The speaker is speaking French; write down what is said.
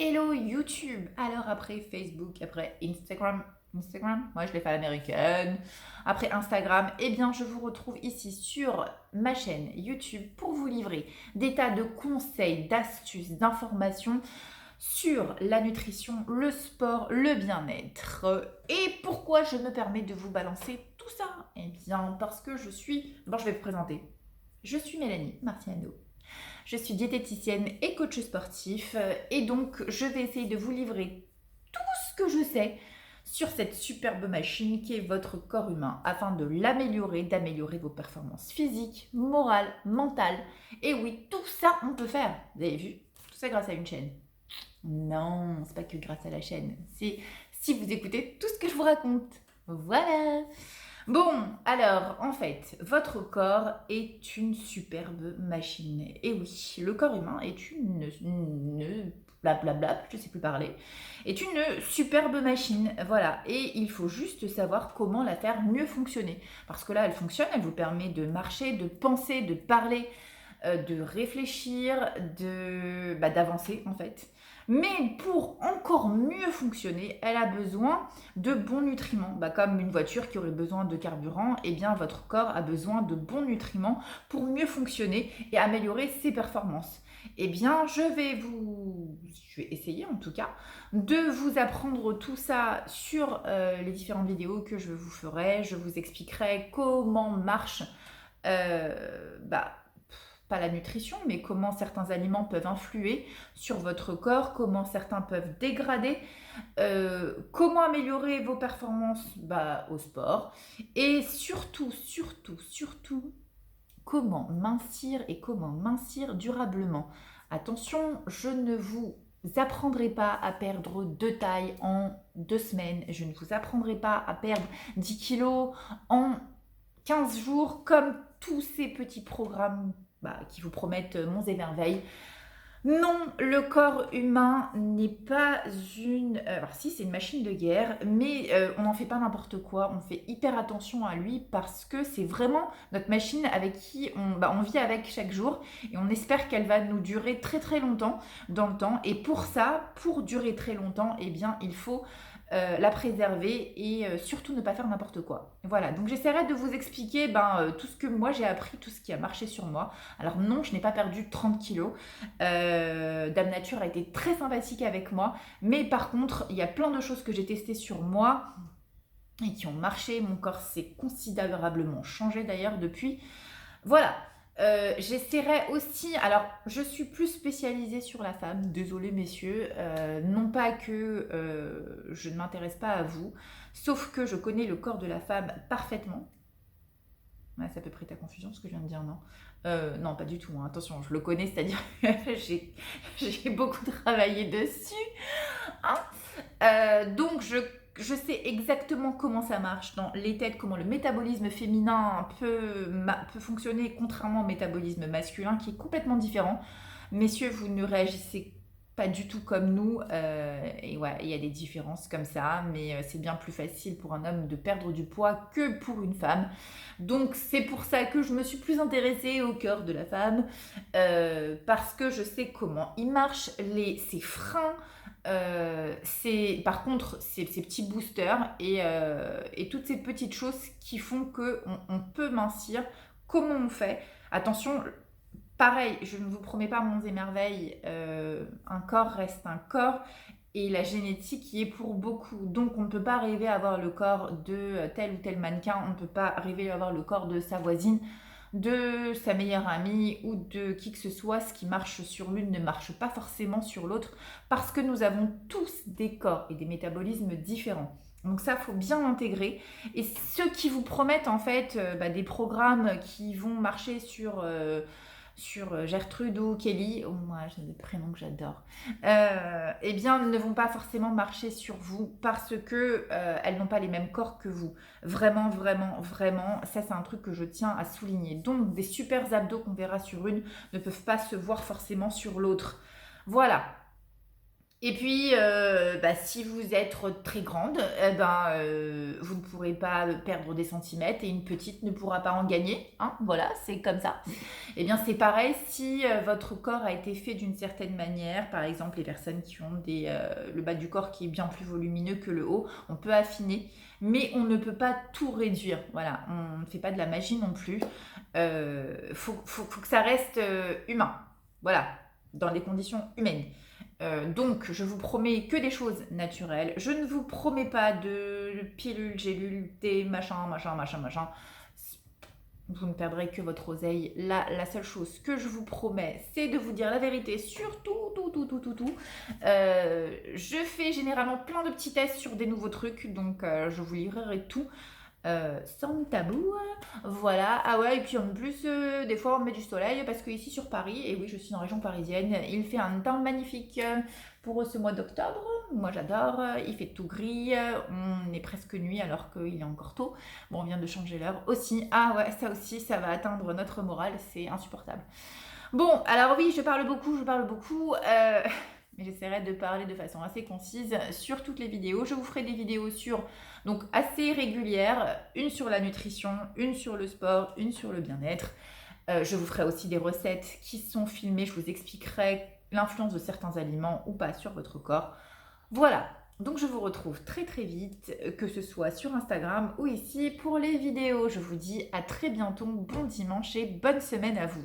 Hello YouTube. Alors après Facebook, après Instagram, moi je l'ai fait à l'américaine. Après Instagram, eh bien je vous retrouve ici sur ma chaîne YouTube pour vous livrer des tas de conseils, d'astuces, d'informations sur la nutrition, le sport, le bien-être. Et pourquoi je me permets de vous balancer tout ça? Eh bien parce que je vais vous présenter. Je suis Mélanie Marciano. Je suis diététicienne et coach sportif et donc je vais essayer de vous livrer tout ce que je sais sur cette superbe machine qui est votre corps humain afin de l'améliorer, d'améliorer vos performances physiques, morales, mentales. Et oui, tout ça on peut faire. Vous avez vu? Tout ça grâce à une chaîne. Non, c'est pas que grâce à la chaîne. C'est si vous écoutez tout ce que je vous raconte. Voilà. Bon, alors, en fait, votre corps est une superbe machine. Et oui, le corps humain est blablabla, je sais plus parler, est une superbe machine, voilà. Et il faut juste savoir comment la faire mieux fonctionner. Parce que là, elle fonctionne, elle vous permet de marcher, de penser, de parler, de réfléchir, d'avancer en fait. Mais pour encore mieux fonctionner, elle a besoin de bons nutriments. Comme une voiture qui aurait besoin de carburant, eh bien votre corps a besoin de bons nutriments pour mieux fonctionner et améliorer ses performances. Eh bien, je vais essayer en tout cas, de vous apprendre tout ça sur les différentes vidéos que je vous ferai. Je vous expliquerai comment marche pas la nutrition, mais comment certains aliments peuvent influer sur votre corps, comment certains peuvent dégrader, comment améliorer vos performances au sport, et surtout, comment mincir et comment mincir durablement. Attention, je ne vous apprendrai pas à perdre de taille en 2 semaines, je ne vous apprendrai pas à perdre 10 kilos en 15 jours comme tous ces petits programmes qui vous promettent monts et merveilles. Non, le corps humain n'est pas alors si, c'est une machine de guerre, mais on n'en fait pas n'importe quoi. On fait hyper attention à lui parce que c'est vraiment notre machine avec qui on vit avec chaque jour et on espère qu'elle va nous durer très très longtemps dans le temps. Et pour ça, pour durer très longtemps, eh bien, il faut la préserver et surtout ne pas faire n'importe quoi. Voilà, donc j'essaierai de vous expliquer tout ce que moi j'ai appris, tout ce qui a marché sur moi. Alors non, je n'ai pas perdu 30 kilos. Dame Nature a été très sympathique avec moi, mais par contre, il y a plein de choses que j'ai testées sur moi et qui ont marché. Mon corps s'est considérablement changé d'ailleurs depuis. Voilà. J'essaierai aussi, alors je suis plus spécialisée sur la femme, désolé messieurs, non pas que je ne m'intéresse pas à vous, sauf que je connais le corps de la femme parfaitement. Ouais, c'est à peu près ta confusion ce que je viens de dire, non? Non, pas du tout, hein. Attention, je le connais, c'est-à-dire que j'ai beaucoup travaillé dessus, hein. Donc je sais exactement comment ça marche dans les têtes, comment le métabolisme féminin peut fonctionner contrairement au métabolisme masculin qui est complètement différent. Messieurs, vous ne réagissez pas du tout comme nous. Et ouais, il y a des différences comme ça, mais c'est bien plus facile pour un homme de perdre du poids que pour une femme. Donc c'est pour ça que je me suis plus intéressée au cœur de la femme, parce que je sais comment il marche, ses freins, par contre ces petits boosters et toutes ces petites choses qui font qu'on peut mincir. Comment on fait? Attention, pareil, je ne vous promets pas monts et merveilles, un corps reste un corps et la génétique y est pour beaucoup. Donc on ne peut pas rêver à avoir le corps de tel ou tel mannequin, on ne peut pas rêver à avoir le corps de sa voisine, de sa meilleure amie ou de qui que ce soit. Ce qui marche sur l'une ne marche pas forcément sur l'autre parce que nous avons tous des corps et des métabolismes différents. Donc ça, faut bien l'intégrer. Et ceux qui vous promettent en fait des programmes qui vont marcher sur Gertrude ou Kelly, moi j'ai des prénoms que j'adore, eh bien ne vont pas forcément marcher sur vous parce que elles n'ont pas les mêmes corps que vous. Vraiment, vraiment, vraiment, ça c'est un truc que je tiens à souligner. Donc des super abdos qu'on verra sur une ne peuvent pas se voir forcément sur l'autre. Voilà. Et puis, si vous êtes très grande, vous ne pourrez pas perdre des centimètres et une petite ne pourra pas en gagner, hein, voilà, c'est comme ça. Eh bien, c'est pareil si, votre corps a été fait d'une certaine manière, par exemple, les personnes qui ont le bas du corps qui est bien plus volumineux que le haut, on peut affiner, mais on ne peut pas tout réduire, voilà. On ne fait pas de la magie non plus. Faut que ça reste, humain, voilà, dans des conditions humaines. Donc, je vous promets que des choses naturelles. Je ne vous promets pas de pilules, gélules, thé, machin, machin, machin, machin. Vous ne perdrez que votre oseille. Là, la seule chose que je vous promets, c'est de vous dire la vérité sur tout, tout, tout, tout, tout, tout. Je fais généralement plein de petits tests sur des nouveaux trucs, donc je vous livrerai tout. Sans tabou, voilà. Ah ouais, et puis en plus, des fois on met du soleil parce que ici sur Paris, et oui, je suis en région parisienne, il fait un temps magnifique pour ce mois d'octobre. Moi j'adore, il fait tout gris, on est presque nuit alors qu'il est encore tôt. Bon, on vient de changer l'heure aussi. Ah ouais, ça aussi, ça va atteindre notre morale, c'est insupportable. Bon, alors oui, je parle beaucoup, mais j'essaierai de parler de façon assez concise sur toutes les vidéos. Je vous ferai des vidéos donc assez régulières, une sur la nutrition, une sur le sport, une sur le bien-être. Je vous ferai aussi des recettes qui sont filmées, je vous expliquerai l'influence de certains aliments ou pas sur votre corps. Voilà, donc je vous retrouve très très vite, que ce soit sur Instagram ou ici pour les vidéos. Je vous dis à très bientôt, bon dimanche et bonne semaine à vous.